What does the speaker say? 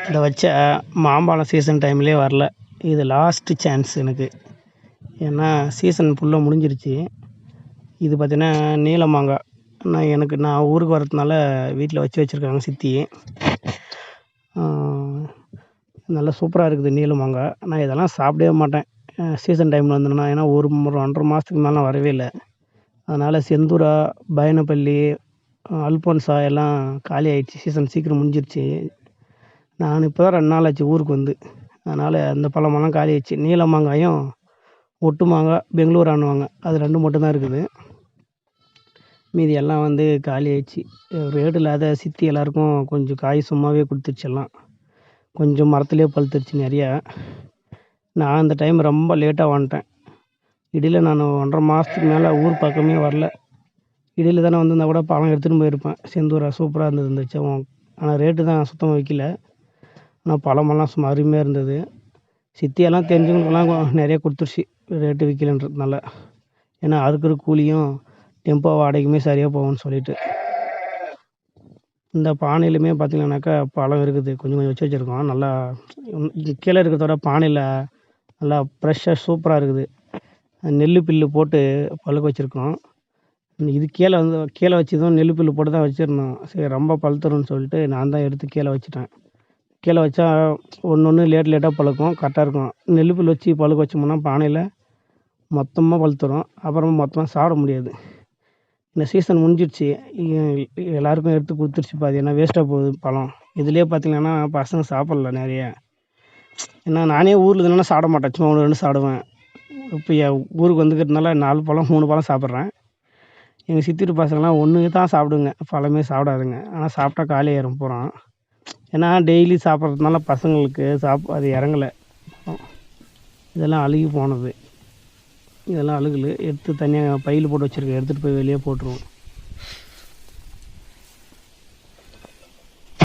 இந்த வச்ச மாம்பழம் சீசன் டைம்லேயே வரல. இது லாஸ்ட்டு சான்ஸ் எனக்கு. ஏன்னா சீசன் ஃபுல்லாக முடிஞ்சிருச்சு. இது பார்த்தீங்கன்னா நீல மாங்காய். நான் ஊருக்கு வரதுனால வீட்டில் வச்சுருக்காங்க சித்தி. நல்லா சூப்பராக இருக்குது நீல மாங்காய். நான் இதெல்லாம் சாப்பிடவே மாட்டேன் சீசன் டைமில் வந்தேன்னா. ஏன்னா ஒரு 1.5 மாதத்துக்கு மேலே நான் வரவே இல்லை. அதனால் செந்தூரா, பயனப்பள்ளி, அல்போன்சா எல்லாம் காலி ஆகிடுச்சி. சீசன் சீக்கிரம் முடிஞ்சிருச்சு. நான் இப்போ தான் 2 நாள் ஆச்சு ஊருக்கு வந்து. அதனால் அந்த பழமெல்லாம் காலி ஆகிடுச்சி. நீல மாங்காயும் ஒட்டு மாங்காய் பெங்களூர் ஆணுவாங்க, அது 2 மட்டும்தான் இருக்குது. மீதி எல்லாம் வந்து காலி ஆகிடுச்சி. ரேட்டு இல்லாத சித்தி எல்லாருக்கும் கொஞ்சம் காய் சும்மாவே கொடுத்துருச்சு. எல்லாம் கொஞ்சம் மரத்துலேயே பழுத்துருச்சு நிறையா. நான் அந்த டைம் ரொம்ப லேட்டாக வந்துட்டேன். இடையில நான் 1.5 மாதத்துக்கு மேலே ஊர் பக்கமே வரல. இடையில தானே வந்திருந்தா கூட பழம் எடுத்துகிட்டு போயிருப்பேன். செந்தூரா சூப்பராக இருந்துச்சு. ஆனால் ரேட்டு தான் சுத்தமாக விற்கல. ஆனால் பழமெல்லாம் சும்மா அருமையாக இருந்தது. சித்தியெல்லாம் தெரிஞ்சவங்களுக்கெல்லாம் நிறைய கொடுத்துருச்சு ரேட்டு விற்கலன்றதுனால. ஏன்னா அறுக்கிற கூலியும் டெம்போ வாடகைக்குமே சரியாக போகும்னு சொல்லிட்டு. இந்த பானையிலுமே பார்த்தீங்கன்னாக்கா பழம் இருக்குது. கொஞ்சம் கொஞ்சம் வச்சுருக்கோம். நல்லா கீழே இருக்கிறதோட பானையில் நல்லா ஃப்ரெஷ்ஷாக சூப்பராக இருக்குது. நெல் பில்லு போட்டு பழுக்க வச்சுருக்கோம். இது கீழே வச்சதும் நெல் பில்லு போட்டு தான் வச்சுருந்தோம். சரி ரொம்ப பழுத்துரும்னு சொல்லிட்டு நான் தான் எடுத்து கீழே வச்சுட்டேன். கீழே வச்சா ஒன்று லேட்டாக பழுக்கும், கரெக்டாக இருக்கும். நெல் பில்லு வச்சு பழுக்க வச்சோம்னா பானையில் மொத்தமாக பழுத்துரும். அப்புறமா மொத்தமாக சாப்பிட முடியாது. இந்த சீசன் முடிஞ்சிடுச்சு. எல்லாருக்கும் எடுத்து கொடுத்துருச்சு பாதி. ஏன்னா வேஸ்ட்டாக போகுது பழம். இதுலேயே பார்த்தீங்கன்னா பசங்க சாப்பிடல நிறைய. ஏன்னா நானே ஊரில் இருந்தேன்னா சாப்பிட மாட்டேன். சும்மா 1, 2 சாப்பிடுவேன். இப்போ ஊருக்கு வந்துக்கிறதுனால 4 பழம் 3 பழம் சாப்பிட்றேன். எங்கள் சித்திட்டு பசங்கள்லாம் 1 தான் சாப்பிடுங்க, பழமே சாப்பிடாதுங்க. ஆனால் சாப்பிட்டா காலி ஆயிரும் போகிறோம். ஏன்னா டெய்லி சாப்பிட்றதுனால பசங்களுக்கு அது இறங்கலை. இதெல்லாம் அழுகி போனது. இதெல்லாம் அழுகல் எடுத்து தனியாக பையில் போட்டு வச்சுருக்கேன். எடுத்துகிட்டு போய் வெளியே போட்டுருவோம்.